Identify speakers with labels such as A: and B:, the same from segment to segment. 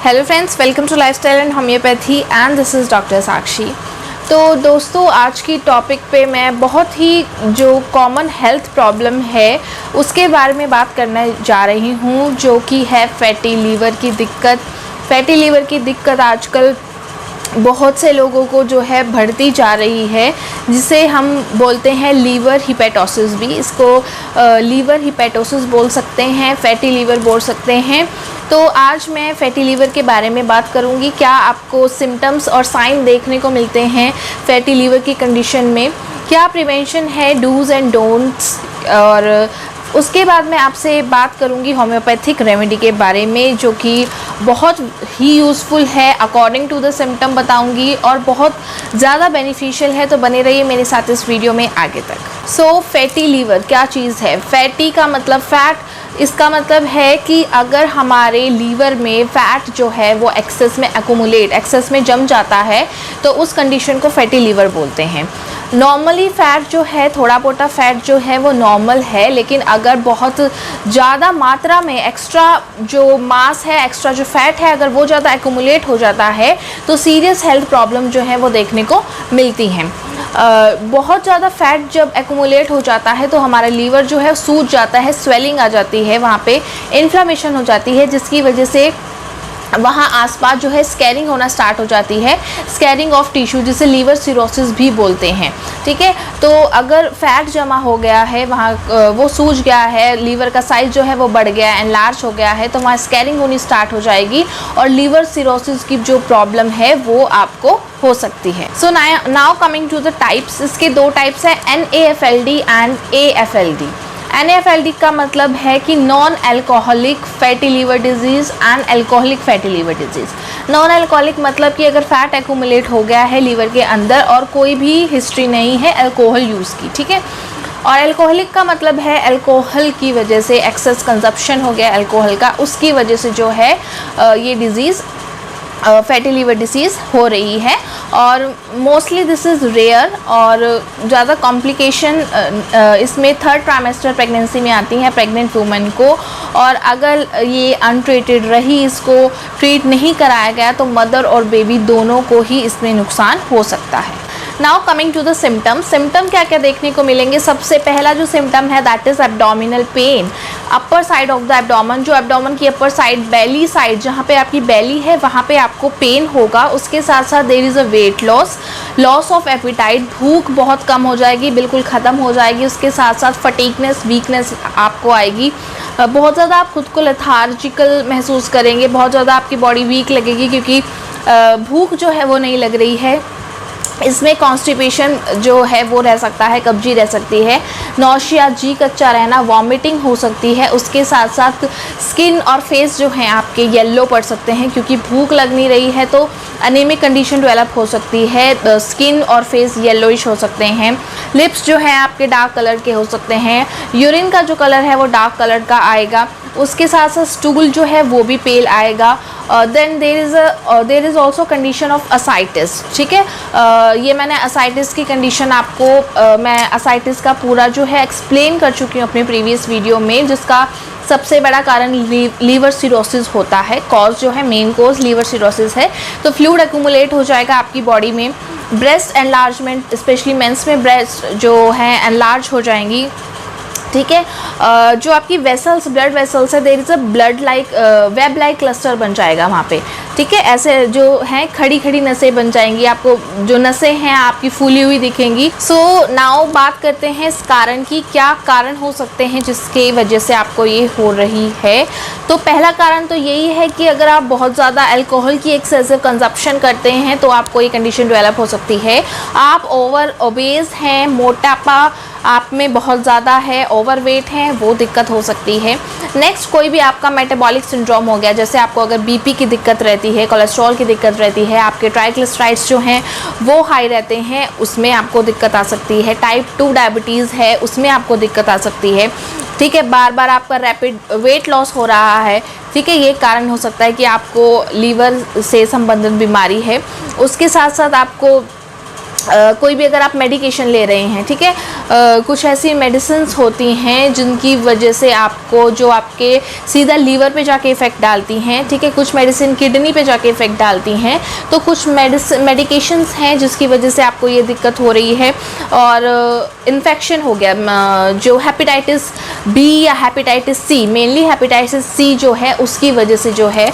A: Hello friends, welcome to lifestyle and homeopathy and this is doctor Sakshi. तो दोस्तों, आज की टॉपिक पे मैं बहुत ही जो कॉमन हेल्थ प्रॉब्लम है उसके बारे में बात करने जा रही हूँ, जो कि है फैटी लीवर की दिक्कत। फैटी लीवर की दिक्कत आजकल बहुत से लोगों को जो है बढ़ती जा रही है, जिसे हम बोलते हैं लीवर हिपेटोसिस भी। इसको लीवर हिपेटोसिस बोल सकते हैं, फैटी लीवर बोल सकते हैं। तो आज मैं फैटी लीवर के बारे में बात करूंगी। क्या आपको सिम्टम्स और साइन देखने को मिलते हैं फैटी लीवर की कंडीशन में, क्या प्रिवेंशन है, डूज़ एंड डोंट्स, और उसके बाद मैं आपसे बात करूंगी होम्योपैथिक रेमेडी के बारे में, जो कि बहुत ही यूज़फुल है। अकॉर्डिंग टू द सिम्टम बताऊंगी और बहुत ज़्यादा बेनिफिशियल है। तो बने रहिए मेरे साथ इस वीडियो में आगे तक। सो फैटी लीवर क्या चीज़ है? फैटी का मतलब फैट। इसका मतलब है कि अगर हमारे लीवर में फ़ैट जो है वो एक्सेस में एक्सेस में जम जाता है, तो उस कंडीशन को फैटी लीवर बोलते हैं। नॉर्मली फ़ैट जो है, थोड़ा मोटा फ़ैट जो है वो नॉर्मल है, लेकिन अगर बहुत ज़्यादा मात्रा में एक्स्ट्रा जो मास है, एक्स्ट्रा जो फ़ैट है, अगर वो ज़्यादा एक्यूमुलेट हो जाता है तो सीरियस हेल्थ प्रॉब्लम जो है वो देखने को मिलती हैं। बहुत ज़्यादा फ़ैट जब एक्यूमुलेट हो जाता है तो हमारा लीवर जो है सूज जाता है, स्वेलिंग आ जाती है, वहाँ पे इन्फ्लामेशन हो जाती है, जिसकी वजह से वहाँ आसपास जो है स्कैरिंग होना स्टार्ट हो जाती है, स्कैरिंग ऑफ टिश्यू, जिसे लीवर सिरोसिस भी बोलते हैं। ठीक है, तो अगर फैट जमा हो गया है, वहाँ वो सूज गया है, लीवर का साइज़ जो है वो बढ़ गया है, एनलार्ज हो गया है, तो वहाँ स्कैरिंग होनी स्टार्ट हो जाएगी और लीवर सिरोसिस की जो प्रॉब्लम है वो आपको हो सकती है। So now coming to the types. इसके दो टाइप्स हैं, NAFLD एंड AFLD। NAFLD का मतलब है कि non alcoholic fatty liver disease and alcoholic fatty liver disease. Non alcoholic मतलब कि अगर फैट एक्यूमुलेट हो गया है लीवर के अंदर और कोई भी हिस्ट्री नहीं है अल्कोहल यूज़ की। ठीक है, और अल्कोहलिक का मतलब है अल्कोहल की वजह से एक्सेस कंजप्शन हो गया अल्कोहल का, उसकी वजह से जो है ये डिज़ीज़ फैटी लीवर डिसीज़ हो रही है। और मोस्टली दिस इज़ रेयर, और ज़्यादा कॉम्प्लिकेशन इसमें थर्ड ट्राइमेस्टर प्रेगनेंसी में आती हैं प्रेग्नेंट वुमेन को, और अगर ये अनट्रीटेड रही, इसको ट्रीट नहीं कराया गया, तो मदर और बेबी दोनों को ही इसमें नुकसान हो सकता है। Now coming to the symptom. Symptom क्या क्या देखने को मिलेंगे? सबसे पहला जो सिम्टम है that is abdominal pain, upper side of the abdomen. जो एब्डोमन की अपर साइड, बेली साइड, जहाँ पे आपकी बेली है वहाँ पे आपको पेन होगा। उसके साथ साथ there is a weight loss of appetite, भूख बहुत कम हो जाएगी, बिल्कुल ख़त्म हो जाएगी। उसके साथ साथ फटीगनेस, वीकनेस आपको आएगी। बहुत ज़्यादा आप खुद को लेथार्जिकल महसूस करेंगे, बहुत ज़्यादा आपकी बॉडी वीक लगेगी, क्योंकि भूख जो है वो नहीं लग रही है। इसमें कॉन्स्टिपेशन जो है वो रह सकता है, कब्जी रह सकती है, नौशिया, जी कच्चा रहना, वॉमिटिंग हो सकती है। उसके साथ साथ स्किन और फेस जो हैं आपके येलो पड़ सकते हैं, क्योंकि भूख लग नहीं रही है तो अनीमिक कंडीशन डेवलप हो सकती है। स्किन और फेस येलोइश हो सकते हैं। लिप्स जो है आपके डार्क कलर के हो सकते हैं। यूरिन का जो कलर है वो डार्क कलर का आएगा। उसके साथ साथ स्टूल जो है वो भी पेल आएगा। Then there is also condition of ascites. ठीक है, ये मैंने असाइटिस की कंडीशन आपको मैं असाइटिस का पूरा जो है एक्सप्लेन कर चुकी हूँ अपने प्रीवियस वीडियो में, जिसका सबसे बड़ा कारण लीवर सिरोसिस होता है। कॉज जो है, मेन कॉज लीवर सिरोसिस है। तो फ्लूइड एक्यूमुलेट हो जाएगा आपकी बॉडी में। ब्रेस्ट एनलार्जमेंट, स्पेशली मेंस में ब्रेस्ट जो है एनलार्ज हो जाएंगी। ठीक है, जो आपकी वेसल्स, ब्लड वेसल्स है, there is a blood like web like cluster बन जाएगा वहाँ पे। ठीक है, ऐसे जो हैं खड़ी खड़ी नसें बन जाएंगी, आपको जो नसें हैं आपकी फूली हुई दिखेंगी। सो नाउ बात करते हैं इस कारण की, क्या कारण हो सकते हैं जिसकी वजह से आपको ये हो रही है। तो पहला कारण तो यही है कि अगर आप बहुत ज़्यादा अल्कोहल की एक्सेसिव कंजप्शन करते हैं तो आपको ये कंडीशन डेवलप हो सकती है। आप ओवर ओबेज हैं, मोटापा आप में बहुत ज़्यादा है, ओवरवेट हैं, वो दिक्कत हो सकती है। नेक्स्ट, कोई भी आपका मेटाबॉलिक सिंड्रोम हो गया, जैसे आपको अगर बीपी की दिक्कत रहती है, कोलेस्ट्रॉल की दिक्कत रहती है, आपके ट्राइग्लिसराइड्स जो हैं वो हाई रहते हैं, उसमें आपको दिक्कत आ सकती है। टाइप 2 डायबिटीज़ है, उसमें आपको दिक्कत आ सकती है। ठीक है, बार बार आपका रैपिड वेट लॉस हो रहा है। ठीक है, ये कारण हो सकता है कि आपको लीवर से संबंधित बीमारी है। उसके साथ साथ आपको कोई भी अगर आप मेडिकेशन ले रहे हैं, ठीक है, कुछ ऐसी मेडिसिन्स होती हैं जिनकी वजह से आपको जो आपके सीधा लीवर पे जाके इफ़ेक्ट डालती हैं, ठीक है, कुछ मेडिसिन किडनी पे जाके इफ़ेक्ट डालती हैं, तो कुछ मेडिकेशंस हैं जिसकी वजह से आपको ये दिक्कत हो रही है। और इन्फेक्शन हो गया, जो हेपेटाइटिस बी या hepatitis C, mainly hepatitis C जो है उसकी वजह से जो है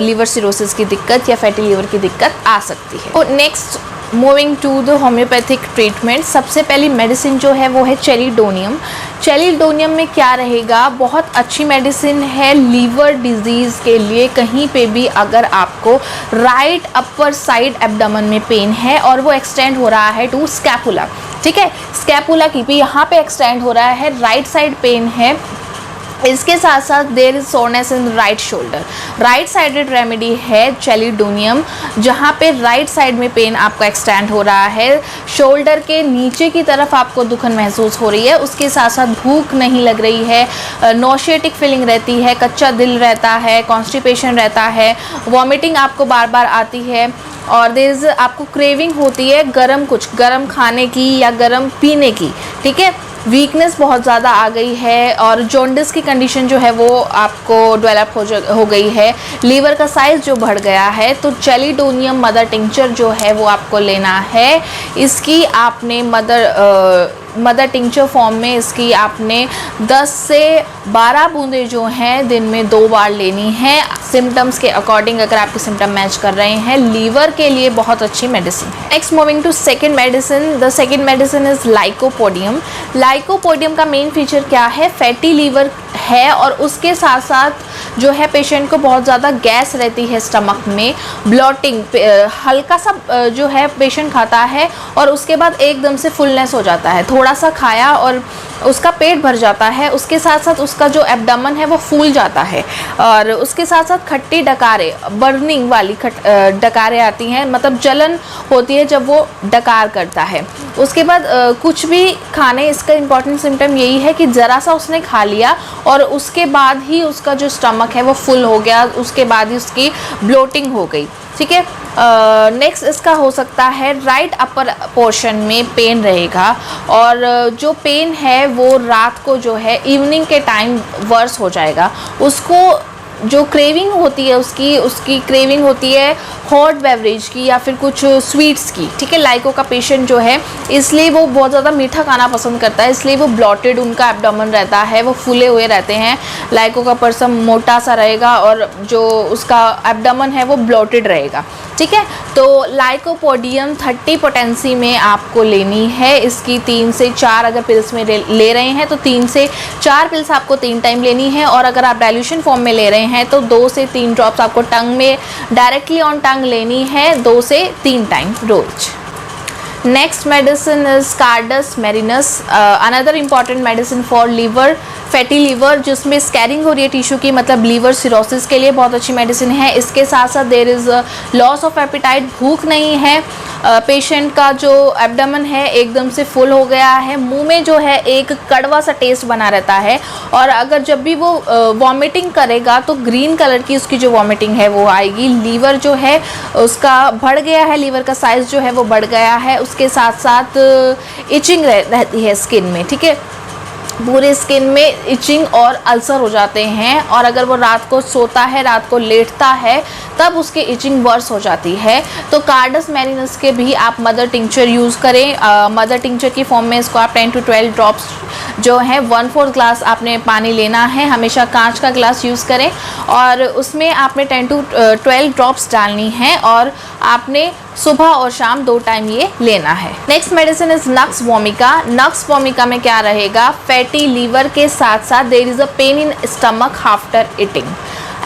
A: लीवर सिरोसिस की दिक्कत या फैटी लीवर की दिक्कत आ सकती है। तो next moving to the homoeopathic treatment, सबसे पहली मेडिसिन जो है वो है चेलिडोनियम। चेलिडोनियम में क्या रहेगा, बहुत अच्छी मेडिसिन है लीवर डिजीज़ के लिए। कहीं पे भी अगर आपको राइट अपर साइड एब्डोमेन में पेन है और वो एक्सटेंड हो रहा है टू स्कैपुला, ठीक है, स्कैपुला की भी यहाँ पे एक्सटेंड हो रहा है, राइट साइड पेन है, इसके साथ साथ there is soreness in right shoulder, right sided remedy है चेलिडोनियम, जहाँ पे राइट साइड में पेन आपका एक्सटेंड हो रहा है, शोल्डर के नीचे की तरफ आपको दुखन महसूस हो रही है, उसके साथ साथ भूख नहीं लग रही है, नोशिएटिक फीलिंग रहती है, कच्चा दिल रहता है, कॉन्स्टिपेशन रहता है, वॉमिटिंग आपको बार बार आती है, और देयर इज आपको क्रेविंग होती है कुछ गर्म खाने की या गर्म पीने की, ठीक है, वीकनेस बहुत ज़्यादा आ गई है, और जॉन्डिस की कंडीशन जो है वो आपको डेवलप हो गई है, लीवर का साइज़ जो बढ़ गया है। तो चेलिडोनियम मदर टिंचर जो है वो आपको लेना है। इसकी आपने मदर टिंचर फॉर्म में इसकी आपने 10 से 12 बूंदें जो हैं दिन में 2 बार लेनी है, सिम्टम्स के अकॉर्डिंग। अगर आपके सिम्टम मैच कर रहे हैं, लीवर के लिए बहुत अच्छी मेडिसिन है। Next moving to second medicine, the second medicine is lycopodium. Lycopodium का मेन फीचर क्या है, फैटी लीवर है, और उसके साथ साथ जो है पेशेंट को बहुत ज़्यादा गैस रहती है स्टमक में, ब्लॉटिंग, हल्का सा जो है पेशेंट खाता है और उसके बाद एकदम से फुलनेस हो जाता है, थोड़ा सा खाया और उसका पेट भर जाता है, उसके साथ साथ उसका जो एब्डोमेन है वो फूल जाता है, और उसके साथ साथ खट्टी डकारें, बर्निंग वाली डकारें आती हैं, मतलब जलन होती है जब वो डकार करता है। उसके बाद कुछ भी खाने, इसका इम्पॉर्टेंट सिम्टम यही है कि ज़रा सा उसने खा लिया और उसके बाद ही उसका जो स्टमक है वो फुल हो गया, उसके बाद ही उसकी ब्लोटिंग हो गई, ठीक है। नेक्स्ट इसका हो सकता है राइट अपर पोर्शन में पेन रहेगा, और जो पेन है वो रात को जो है इवनिंग के टाइम वर्स हो जाएगा। उसको जो क्रेविंग होती है उसकी क्रेविंग होती है हॉट बेवरेज की या फिर कुछ स्वीट्स की, ठीक है। लाइको का पेशेंट जो है इसलिए वो बहुत ज़्यादा मीठा खाना पसंद करता है, इसलिए वो ब्लॉटेड उनका एब्डोमेन रहता है, वो फूले हुए रहते हैं। लाइको का पर्सन मोटा सा रहेगा और जो उसका एब्डोमेन है वो ब्लॉटेड रहेगा, ठीक है। तो लाइकोपोडियम 30 पोटेंसी में आपको लेनी है। इसकी 3 से 4 अगर पिल्स में ले रहे हैं तो 3 से 4 पिल्स आपको 3 टाइम लेनी है, और अगर आप डाइल्यूशन फॉर्म में ले रहे हैं तो 2 से 3 ड्रॉप्स आपको टंग में डायरेक्टली ऑन टंग लेनी है 2 से 3 टाइम रोज। Next medicine is carduus marianus, another important medicine for liver, fatty liver, जिसमें स्कैरिंग हो रही है टिश्यू की, मतलब लीवर सिरोसिस के लिए बहुत अच्छी मेडिसिन है। इसके साथ साथ there is loss of appetite, भूख नहीं है, पेशेंट का जो एब्डोमेन है एकदम से फुल हो गया है, मुंह में जो है एक कड़वा सा टेस्ट बना रहता है, और अगर जब भी वो वॉमिटिंग करेगा तो ग्रीन कलर की उसकी जो वॉमिटिंग है वो आएगी। लीवर जो है उसका बढ़ गया है, लीवर का साइज़ जो है वो बढ़ गया है, उसके साथ साथ इचिंग रहती है स्किन में, ठीक है, पूरे स्किन में इचिंग और अल्सर हो जाते हैं, और अगर वो रात को सोता है, रात को लेटता है, तब उसकी इचिंग वर्स हो जाती है। तो कार्डस मैरिनस के भी आप मदर टिंचर यूज़ करें। मदर टिंचर की फॉर्म में इसको आप 10 to 12 ड्रॉप्स जो है 1/4 ग्लास आपने पानी लेना है, हमेशा कांच का ग्लास यूज़ करें, और उसमें आपने 10 to 12 ड्रॉप्स डालनी है, और आपने सुबह और शाम 2 टाइम ये लेना है। Next medicine is nux vomica. Nux vomica में क्या रहेगा, फैटी लीवर के साथ साथ there is a pain in stomach after eating.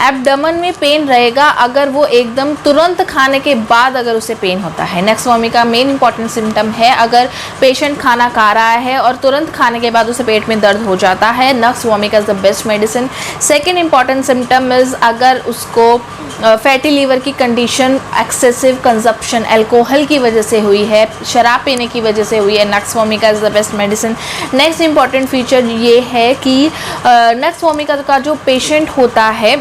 A: Abdomen में पेन रहेगा अगर वो एकदम तुरंत खाने के बाद अगर उसे पेन होता है। Next vomica main important symptom है, अगर पेशेंट खाना खा रहा है और तुरंत खाने के बाद उसे पेट में दर्द हो जाता है, nux vomica is the best medicine. Second important symptom is अगर उसको फैटी लीवर की कंडीशन एक्सेसिव कंजप्शन अल्कोहल की वजह से हुई है, शराब पीने की वजह से हुई है, nux vomica is the best medicine. Next important feature ये है कि नक्स वोमिका का जो पेशेंट होता है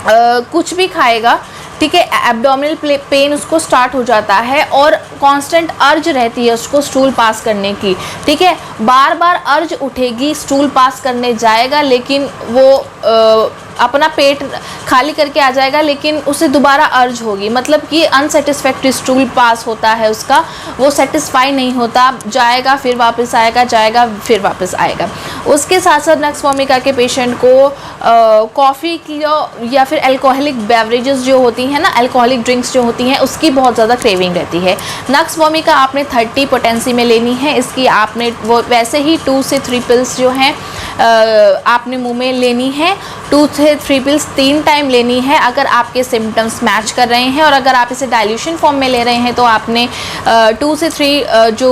A: कुछ भी खाएगा, ठीक है, एब्डोमिनल पेन उसको स्टार्ट हो जाता है, और कांस्टेंट अर्ज रहती है उसको स्टूल पास करने की, ठीक है, बार बार अर्ज उठेगी, स्टूल पास करने जाएगा, लेकिन वो अपना पेट खाली करके आ जाएगा, लेकिन उसे दोबारा अर्ज होगी, मतलब कि अनसेटिस्फैक्ट्री स्टूल पास होता है उसका, वो सेटिस्फाई नहीं होता, जाएगा फिर वापस आएगा, जाएगा फिर वापस आएगा। उसके साथ साथ नक्सवॉमिका के पेशेंट को कॉफ़ी की या फिर अल्कोहलिक बेवरेजेस जो होती हैं ना, अल्कोहलिक ड्रिंक्स जो होती हैं, उसकी बहुत ज़्यादा क्रेविंग रहती है। नक्सवॉमिका आपने 30 पोटेंसी में लेनी है, इसकी आपने वो वैसे ही 2 से 3 पिल्स जो हैं आपने मुंह में लेनी है, 2 से 3 पिल्स 3 टाइम लेनी है अगर आपके सिम्टम्स मैच कर रहे हैं, और अगर आप इसे डाइल्यूशन फॉर्म में ले रहे हैं तो आपने 2 से 3 जो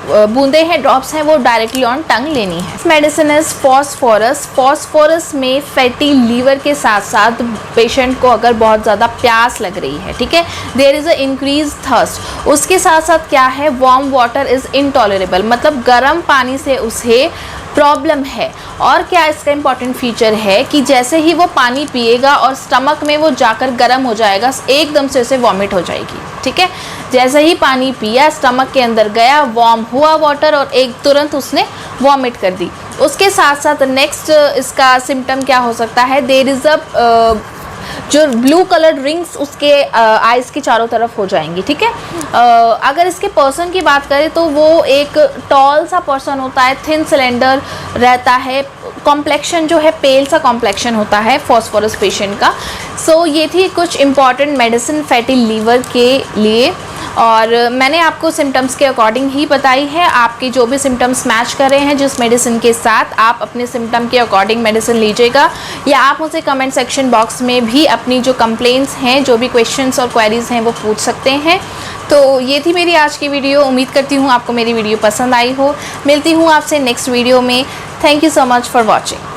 A: बूंदे हैं, ड्रॉप्स हैं, वो डायरेक्टली ऑन टंग लेनी है। Medicine is phosphorus. फॉस्फोरस में फैटी लीवर के साथ साथ पेशेंट को अगर बहुत ज़्यादा प्यास लग रही है, ठीक है, there is a increase thirst, उसके साथ साथ क्या है, वार्म वाटर इज़ इनटॉलरेबल, मतलब गर्म पानी से उसे प्रॉब्लम है। और क्या इसका इम्पॉर्टेंट फीचर है कि जैसे ही वो पानी पिएगा और स्टमक में वो जाकर गर्म हो जाएगा, एकदम से उसे वॉमिट हो जाएगी, ठीक है, जैसे ही पानी पिया, स्टमक के अंदर गया, वार्म हुआ वाटर और एक तुरंत उसने वॉमिट कर दी। उसके साथ साथ नेक्स्ट इसका सिम्टम क्या हो सकता है, देयर इज़ अ जो ब्लू कलर रिंग्स उसके आइज़ के चारों तरफ हो जाएंगी, ठीक है। अगर इसके पर्सन की बात करें तो वो एक टॉल सा पर्सन होता है, थिन सिलेंडर रहता है, कॉम्प्लेक्शन जो है पेल सा कॉम्प्लेक्शन होता है फॉस्फोरस पेशेंट का। सो ये थी कुछ इंपॉर्टेंट मेडिसिन फैटी लीवर के लिए, और मैंने आपको सिम्टम्स के अकॉर्डिंग ही बताई है। आपके जो भी सिम्टम्स मैच कर रहे हैं जिस मेडिसिन के साथ, आप अपने सिम्टम के अकॉर्डिंग मेडिसिन लीजिएगा, या आप मुझसे कमेंट सेक्शन बॉक्स में भी अपनी जो कंप्लेंट्स हैं, जो भी क्वेश्चंस और क्वेरीज़ हैं, वो पूछ सकते हैं। तो ये थी मेरी आज की वीडियो। उम्मीद करती हूँ आपको मेरी वीडियो पसंद आई हो। मिलती हूँ आपसे नेक्स्ट वीडियो में। Thank you so much for watching.